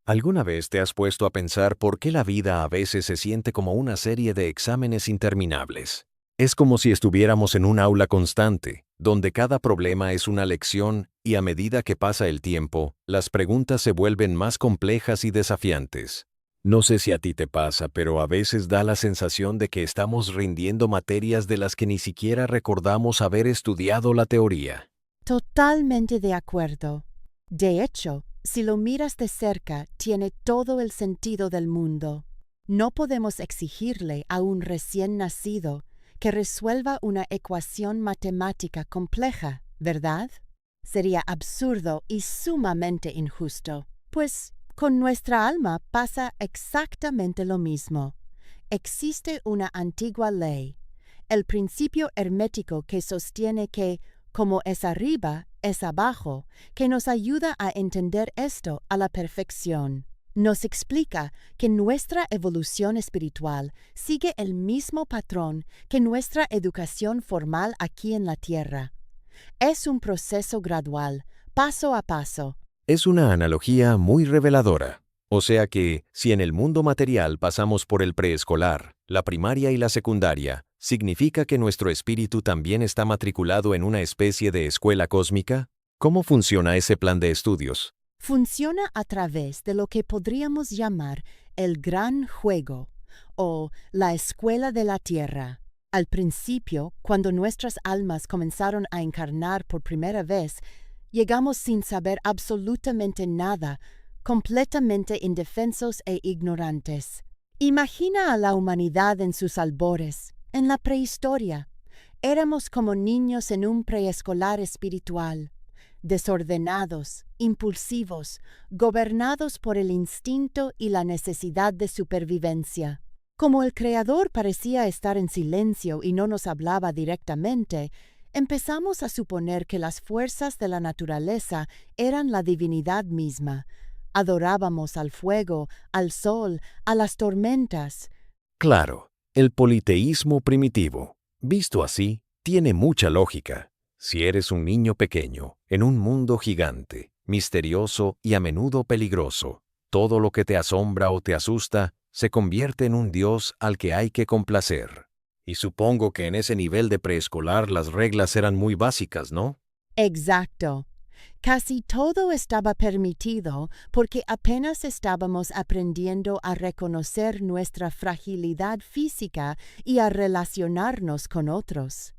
¿Alguna vez te has puesto a pensar por qué la vida a veces se siente como una serie de exámenes interminables? Es como si estuviéramos en un aula constante, donde cada problema es una lección y a medida que pasa el tiempo, las preguntas se vuelven más complejas y desafiantes. No sé si a ti te pasa, pero a veces da la sensación de que estamos rindiendo materias de las que ni siquiera recordamos haber estudiado la teoría. Totalmente de acuerdo. De hecho, si lo miras de cerca, tiene todo el sentido del mundo. No podemos exigirle a un recién nacido que resuelva una ecuación matemática compleja, ¿verdad? Sería absurdo y sumamente injusto, pues con nuestra alma pasa exactamente lo mismo. Existe una antigua ley, el principio hermético que sostiene que, como es arriba, es abajo, que nos ayuda a entender esto a la perfección. Nos explica que nuestra evolución espiritual sigue el mismo patrón que nuestra educación formal aquí en la Tierra. Es un proceso gradual, paso a paso. Es una analogía muy reveladora. O sea que, si en el mundo material pasamos por el preescolar, la primaria y la secundaria, ¿significa que nuestro espíritu también está matriculado en una especie de escuela cósmica? ¿Cómo funciona ese plan de estudios? Funciona a través de lo que podríamos llamar el gran juego o la escuela de la tierra. Al principio, cuando nuestras almas comenzaron a encarnar por primera vez, llegamos sin saber absolutamente nada, completamente indefensos e ignorantes. Imagina a la humanidad en sus albores, en la prehistoria. Éramos como niños en un preescolar espiritual, desordenados, impulsivos, gobernados por el instinto y la necesidad de supervivencia. Como el Creador parecía estar en silencio y no nos hablaba directamente, empezamos a suponer que las fuerzas de la naturaleza eran la divinidad misma. Adorábamos al fuego, al sol, a las tormentas. Claro, el politeísmo primitivo, visto así, tiene mucha lógica. Si eres un niño pequeño, en un mundo gigante, misterioso y a menudo peligroso, todo lo que te asombra o te asusta se convierte en un Dios al que hay que complacer. Y supongo que en ese nivel de preescolar las reglas eran muy básicas, ¿no? Exacto. Casi todo estaba permitido porque apenas estábamos aprendiendo a reconocer nuestra fragilidad física y a relacionarnos con otros.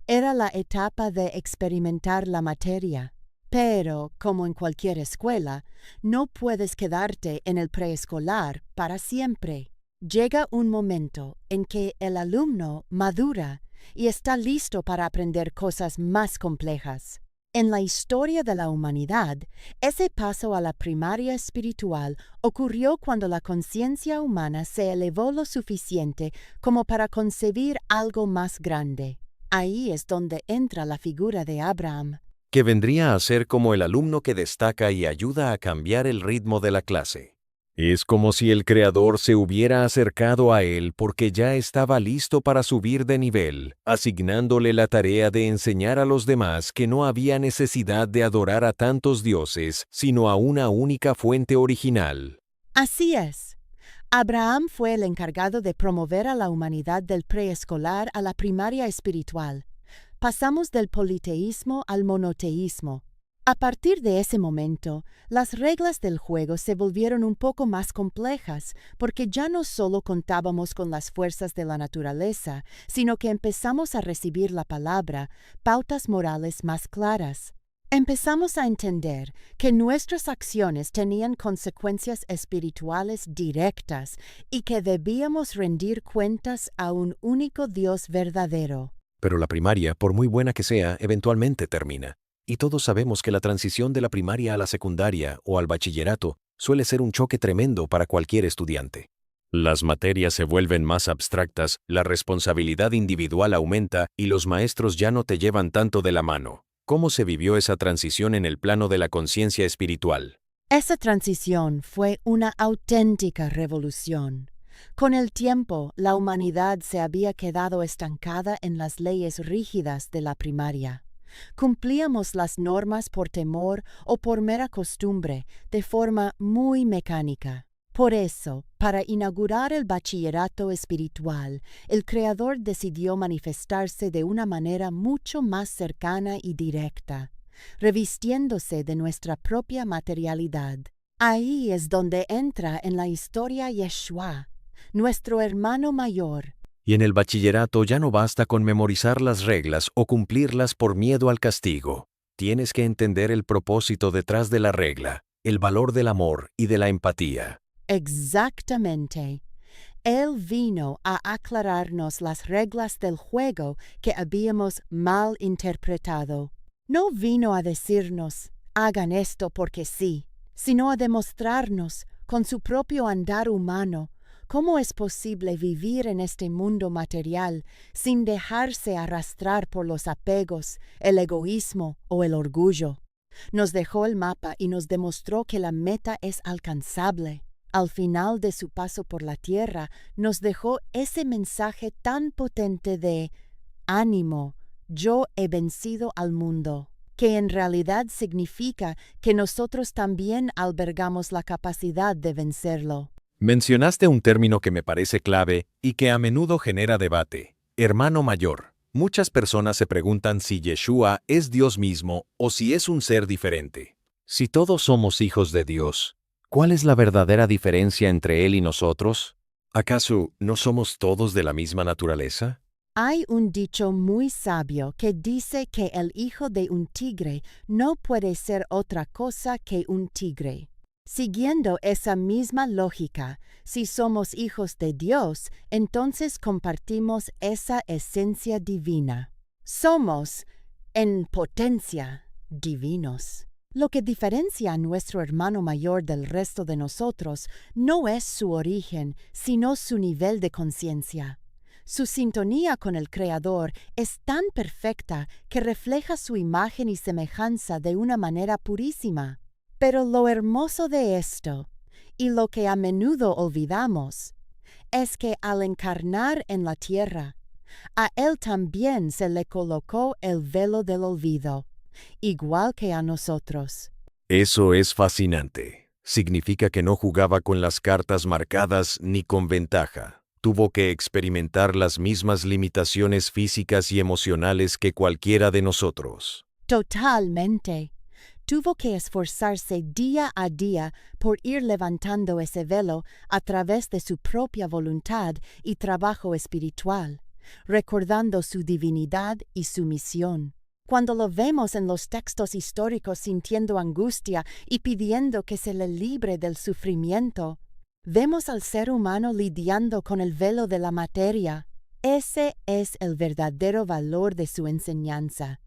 Era la etapa de experimentar la materia. Pero, como en cualquier escuela, no puedes quedarte en el preescolar para siempre. Llega un momento en que el alumno madura y está listo para aprender cosas más complejas. En la historia de la humanidad, ese paso a la primaria espiritual ocurrió cuando la conciencia humana se elevó lo suficiente como para concebir algo más grande. Ahí es donde entra la figura de Abraham. Que vendría a ser como el alumno que destaca y ayuda a cambiar el ritmo de la clase. Es como si el Creador se hubiera acercado a él porque ya estaba listo para subir de nivel, asignándole la tarea de enseñar a los demás que no había necesidad de adorar a tantos dioses, sino a una única fuente original. Así es. Abraham fue el encargado de promover a la humanidad del preescolar a la primaria espiritual. Pasamos del politeísmo al monoteísmo. A partir de ese momento, las reglas del juego se volvieron un poco más complejas porque ya no solo contábamos con las fuerzas de la naturaleza, sino que empezamos a recibir la palabra, pautas morales más claras. Empezamos a entender que nuestras acciones tenían consecuencias espirituales directas y que debíamos rendir cuentas a un único Dios verdadero. Pero la primaria, por muy buena que sea, eventualmente termina. Y todos sabemos que la transición de la primaria a la secundaria o al bachillerato suele ser un choque tremendo para cualquier estudiante. Las materias se vuelven más abstractas, la responsabilidad individual aumenta y los maestros ya no te llevan tanto de la mano. ¿Cómo se vivió esa transición en el plano de la conciencia espiritual? Esa transición fue una auténtica revolución. Con el tiempo, la humanidad se había quedado estancada en las leyes rígidas de la primaria. Cumplíamos las normas por temor o por mera costumbre, de forma muy mecánica. Por eso, para inaugurar el bachillerato espiritual, el Creador decidió manifestarse de una manera mucho más cercana y directa, revistiéndose de nuestra propia materialidad. Ahí es donde entra en la historia Yeshua, nuestro hermano mayor. Y en el bachillerato ya no basta con memorizar las reglas o cumplirlas por miedo al castigo. Tienes que entender el propósito detrás de la regla, el valor del amor y de la empatía. Exactamente. Él vino a aclararnos las reglas del juego que habíamos mal interpretado. No vino a decirnos, hagan esto porque sí, sino a demostrarnos, con su propio andar humano, cómo es posible vivir en este mundo material sin dejarse arrastrar por los apegos, el egoísmo o el orgullo. Nos dejó el mapa y nos demostró que la meta es alcanzable. Al final de su paso por la tierra, nos dejó ese mensaje tan potente de «Ánimo, yo he vencido al mundo», que en realidad significa que nosotros también albergamos la capacidad de vencerlo. Mencionaste un término que me parece clave y que a menudo genera debate: hermano mayor. Muchas personas se preguntan si Yeshua es Dios mismo o si es un ser diferente. Si todos somos hijos de Dios, ¿cuál es la verdadera diferencia entre Él y nosotros? ¿Acaso no somos todos de la misma naturaleza? Hay un dicho muy sabio que dice que el hijo de un tigre no puede ser otra cosa que un tigre. Siguiendo esa misma lógica, si somos hijos de Dios, entonces compartimos esa esencia divina. Somos, en potencia, divinos. Lo que diferencia a nuestro hermano mayor del resto de nosotros no es su origen, sino su nivel de conciencia. Su sintonía con el Creador es tan perfecta que refleja su imagen y semejanza de una manera purísima. Pero lo hermoso de esto, y lo que a menudo olvidamos, es que al encarnar en la tierra, a Él también se le colocó el velo del olvido, igual que a nosotros. Eso es fascinante. Significa que no jugaba con las cartas marcadas ni con ventaja. Tuvo que experimentar las mismas limitaciones físicas y emocionales que cualquiera de nosotros. Totalmente. Tuvo que esforzarse día a día por ir levantando ese velo a través de su propia voluntad y trabajo espiritual, recordando su divinidad y su misión. Cuando lo vemos en los textos históricos sintiendo angustia y pidiendo que se le libre del sufrimiento, vemos al ser humano lidiando con el velo de la materia. Ese es el verdadero valor de su enseñanza.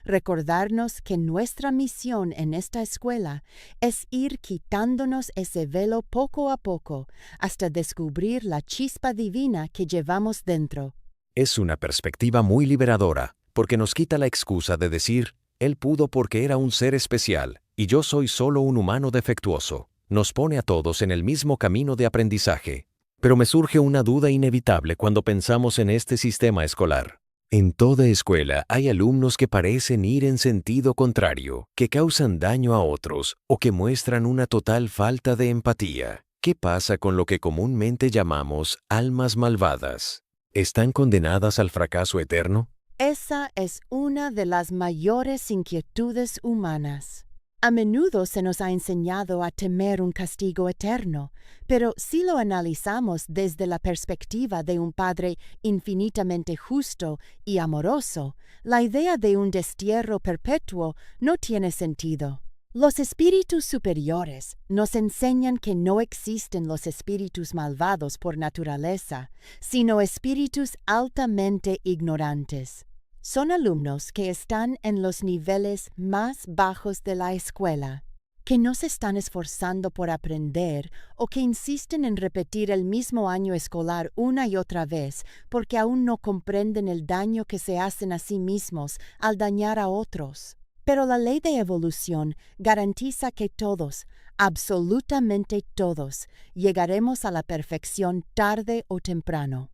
Recordarnos que nuestra misión en esta escuela es ir quitándonos ese velo poco a poco hasta descubrir la chispa divina que llevamos dentro. Es una perspectiva muy liberadora, porque nos quita la excusa de decir, Él pudo porque era un ser especial, y yo soy solo un humano defectuoso. Nos pone a todos en el mismo camino de aprendizaje. Pero me surge una duda inevitable cuando pensamos en este sistema escolar. En toda escuela hay alumnos que parecen ir en sentido contrario, que causan daño a otros o que muestran una total falta de empatía. ¿Qué pasa con lo que comúnmente llamamos almas malvadas? ¿Están condenadas al fracaso eterno? Esa es una de las mayores inquietudes humanas. A menudo se nos ha enseñado a temer un castigo eterno, pero si lo analizamos desde la perspectiva de un Padre infinitamente justo y amoroso, la idea de un destierro perpetuo no tiene sentido. Los espíritus superiores nos enseñan que no existen los espíritus malvados por naturaleza, sino espíritus altamente ignorantes. Son alumnos que están en los niveles más bajos de la escuela, que no se están esforzando por aprender o que insisten en repetir el mismo año escolar una y otra vez porque aún no comprenden el daño que se hacen a sí mismos al dañar a otros. Pero la ley de evolución garantiza que todos, absolutamente todos, llegaremos a la perfección tarde o temprano.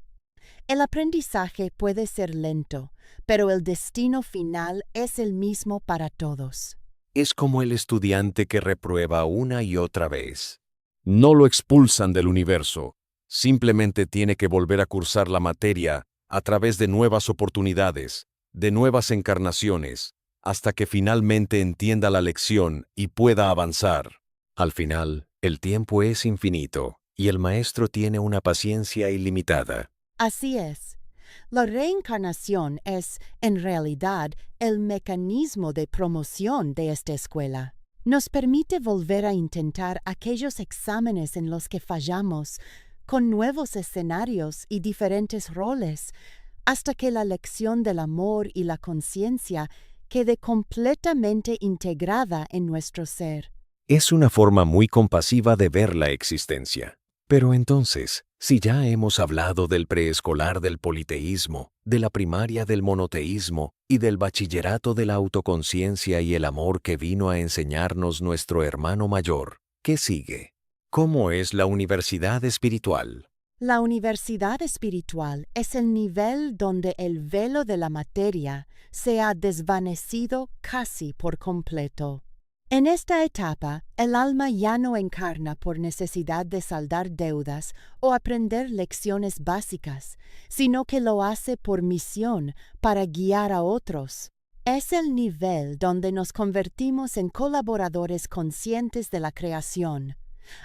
El aprendizaje puede ser lento, pero el destino final es el mismo para todos. Es como el estudiante que reprueba una y otra vez. No lo expulsan del universo. Simplemente tiene que volver a cursar la materia a través de nuevas oportunidades, de nuevas encarnaciones, hasta que finalmente entienda la lección y pueda avanzar. Al final, el tiempo es infinito y el maestro tiene una paciencia ilimitada. Así es. La reencarnación es, en realidad, el mecanismo de promoción de esta escuela. Nos permite volver a intentar aquellos exámenes en los que fallamos, con nuevos escenarios y diferentes roles, hasta que la lección del amor y la conciencia quede completamente integrada en nuestro ser. Es una forma muy compasiva de ver la existencia. Pero entonces, si ya hemos hablado del preescolar del politeísmo, de la primaria del monoteísmo y del bachillerato de la autoconciencia y el amor que vino a enseñarnos nuestro hermano mayor, ¿qué sigue? ¿Cómo es la universidad espiritual? La universidad espiritual es el nivel donde el velo de la materia se ha desvanecido casi por completo. En esta etapa, el alma ya no encarna por necesidad de saldar deudas o aprender lecciones básicas, sino que lo hace por misión para guiar a otros. Es el nivel donde nos convertimos en colaboradores conscientes de la creación,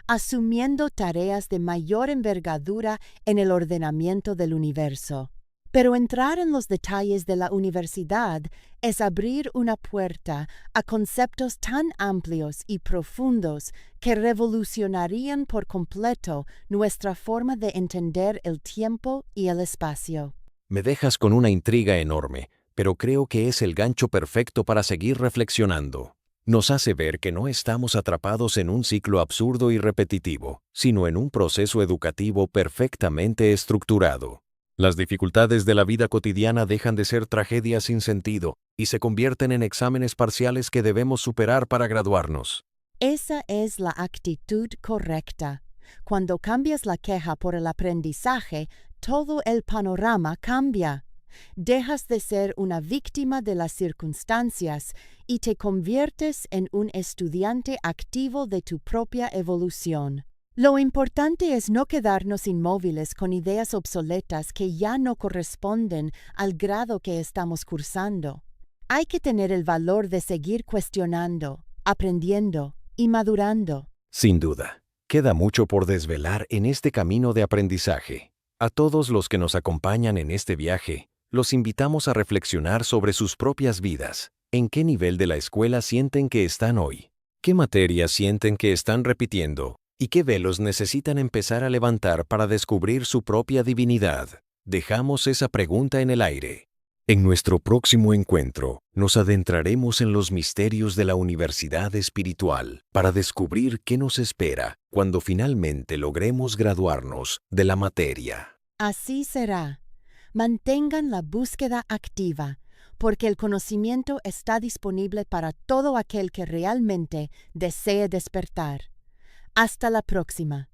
asumiendo tareas de mayor envergadura en el ordenamiento del universo. Pero entrar en los detalles de la universidad es abrir una puerta a conceptos tan amplios y profundos que revolucionarían por completo nuestra forma de entender el tiempo y el espacio. Me dejas con una intriga enorme, pero creo que es el gancho perfecto para seguir reflexionando. Nos hace ver que no estamos atrapados en un ciclo absurdo y repetitivo, sino en un proceso educativo perfectamente estructurado. Las dificultades de la vida cotidiana dejan de ser tragedias sin sentido y se convierten en exámenes parciales que debemos superar para graduarnos. Esa es la actitud correcta. Cuando cambias la queja por el aprendizaje, todo el panorama cambia. Dejas de ser una víctima de las circunstancias y te conviertes en un estudiante activo de tu propia evolución. Lo importante es no quedarnos inmóviles con ideas obsoletas que ya no corresponden al grado que estamos cursando. Hay que tener el valor de seguir cuestionando, aprendiendo y madurando. Sin duda, queda mucho por desvelar en este camino de aprendizaje. A todos los que nos acompañan en este viaje, los invitamos a reflexionar sobre sus propias vidas. ¿En qué nivel de la escuela sienten que están hoy? ¿Qué materias sienten que están repitiendo? ¿Y qué velos necesitan empezar a levantar para descubrir su propia divinidad? Dejamos esa pregunta en el aire. En nuestro próximo encuentro, nos adentraremos en los misterios de la universidad espiritual para descubrir qué nos espera cuando finalmente logremos graduarnos de la materia. Así será. Mantengan la búsqueda activa, porque el conocimiento está disponible para todo aquel que realmente desee despertar. Hasta la próxima.